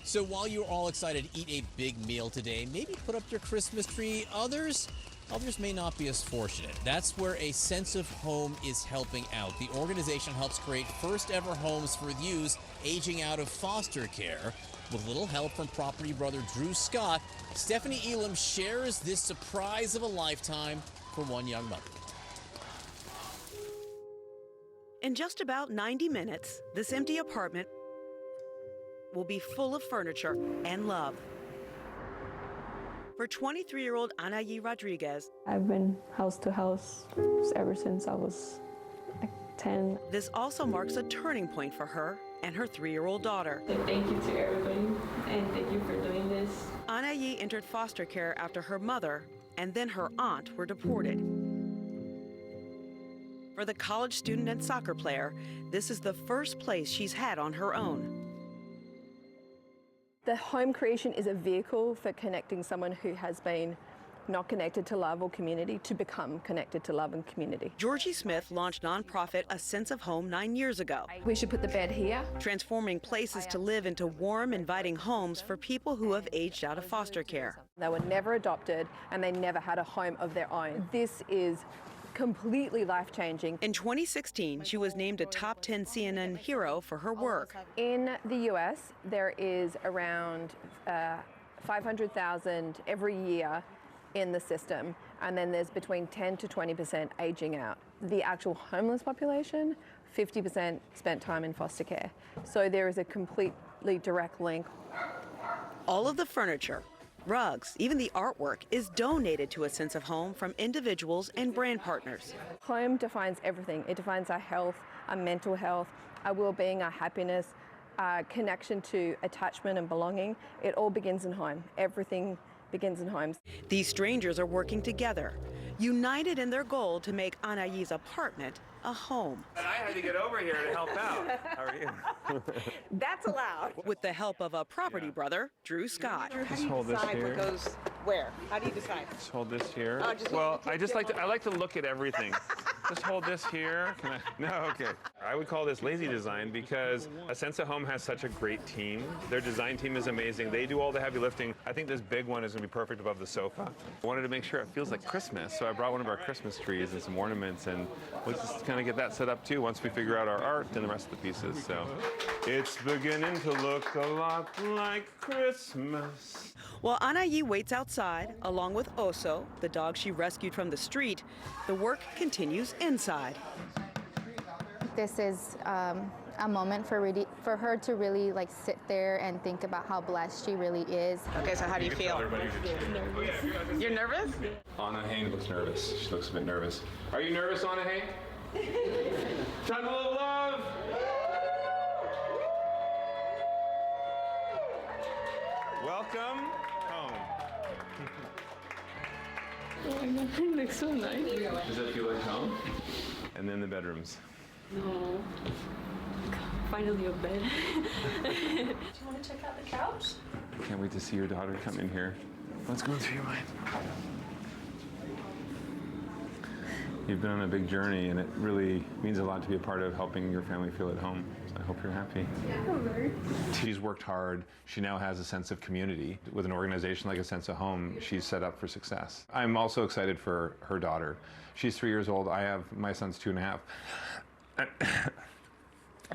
So while you're all excited to eat a big meal today, maybe put up your Christmas tree. Others may not be as fortunate. That's where A Sense of Home is helping out. The organization helps create first ever homes for youths aging out of foster care. With little help from property brother Drew Scott, Stephanie Elam shares this surprise of a lifetime for one young mother. In just about 90 minutes, this empty apartment will be full of furniture and love. For 23-year-old Anayi Rodriguez, I've been house to house ever since I was like 10. This also marks a turning point for her and her 3-year-old daughter. Thank you to everybody, and thank you for doing this. Anayi entered foster care after her mother and then her aunt were deported. For the college student and soccer player, this is the first place she's had on her own. The home creation is a vehicle for connecting someone who has been not connected to love or community to become connected to love and community. Georgie Smith launched nonprofit A Sense of Home 9 years ago. We should put the bed here. Transforming places to live into warm, inviting homes for people who have aged out of foster care. They were never adopted and they never had a home of their own. This is completely life-changing. In 2016, she was named a top 10 CNN hero for her work. In the US, there is around 500,000 every year in the system, and then there's between 10 to 20% aging out. The actual homeless population, 50% spent time in foster care. So there is a completely direct link. All of the furniture, rugs, even the artwork is donated to A Sense of Home from individuals and brand partners. Home defines everything. It defines our health, our mental health, our well-being, our happiness, our connection to attachment and belonging. It all begins in home. Everything begins in homes. These strangers are working together, united in their goal to make Anayi's apartment a home. And I had to get over here to help out. How are you? That's allowed. With the help of a property brother, Drew Scott. How do you decide what goes where? How do you decide? Just hold this here. Well, I like to look at everything. Just hold this here. Can I? No, okay. I would call this lazy design because A Sense of Home has such a great team. Their design team is amazing. They do all the heavy lifting. I think this big one is going to be perfect above the sofa. I wanted to make sure it feels like Christmas, so I brought one of our Christmas trees and some ornaments, and we'll just kind of get that set up too once we figure out our art and the rest of the pieces. So it's beginning to look a lot like Christmas. While Anayi waits outside, along with Oso, the dog she rescued from the street, the work continues inside. This is a moment for her to really like sit there and think about how blessed she really is. Okay, so how do you feel? You're nervous? Anna Hain looks nervous. She looks a bit nervous. Are you nervous, Anna Hain? Time to live love! Welcome home. Oh my God, it looks so nice. Does that feel like home? And then the bedrooms. No. Finally a bed. Do you want to check out the couch? Can't wait to see your daughter come in here. What's going through your mind? You've been on a big journey, and it really means a lot to be a part of helping your family feel at home. So I hope you're happy. Yeah, She's worked hard. She now has a sense of community. With an organization like A Sense of Home, she's set up for success. I'm also excited for her daughter. She's 3 years old. My son's 2.5.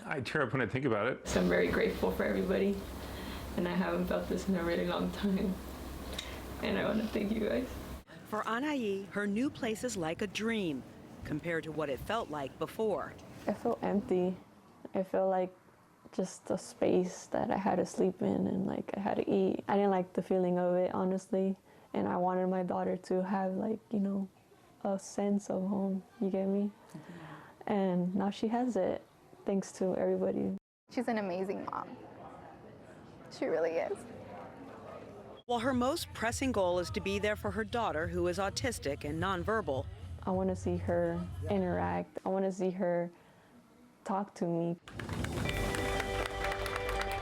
I tear up when I think about it. So I'm very grateful for everybody, and I haven't felt this in a really long time. And I want to thank you guys. For Anayi, her new place is like a dream compared to what it felt like before. I feel empty. I feel like just a space that I had to sleep in and like I had to eat. I didn't like the feeling of it, honestly. And I wanted my daughter to have like, you know, a sense of home, you get me? And now she has it, thanks to everybody. She's an amazing mom. She really is. While her most pressing goal is to be there for her daughter, who is autistic and nonverbal, I want to see her interact. I want to see her talk to me.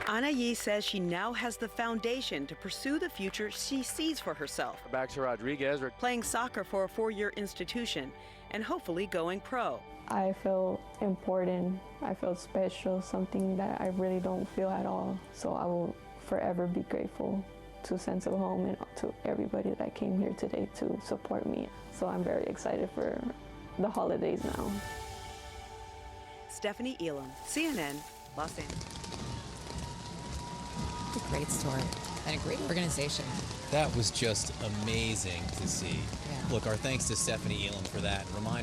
Anayi says she now has the foundation to pursue the future she sees for herself. Back to Rodriguez. Playing soccer for a 4-year institution and hopefully going pro. I feel important. I feel special, something that I really don't feel at all. So I will forever be grateful to Sense of Home and to everybody that came here today to support me. So I'm very excited for the holidays now. Stephanie Elam, CNN, Los Angeles. A great story and a great organization. That was just amazing to see. Yeah. Look, our thanks to Stephanie Elam for that. Remind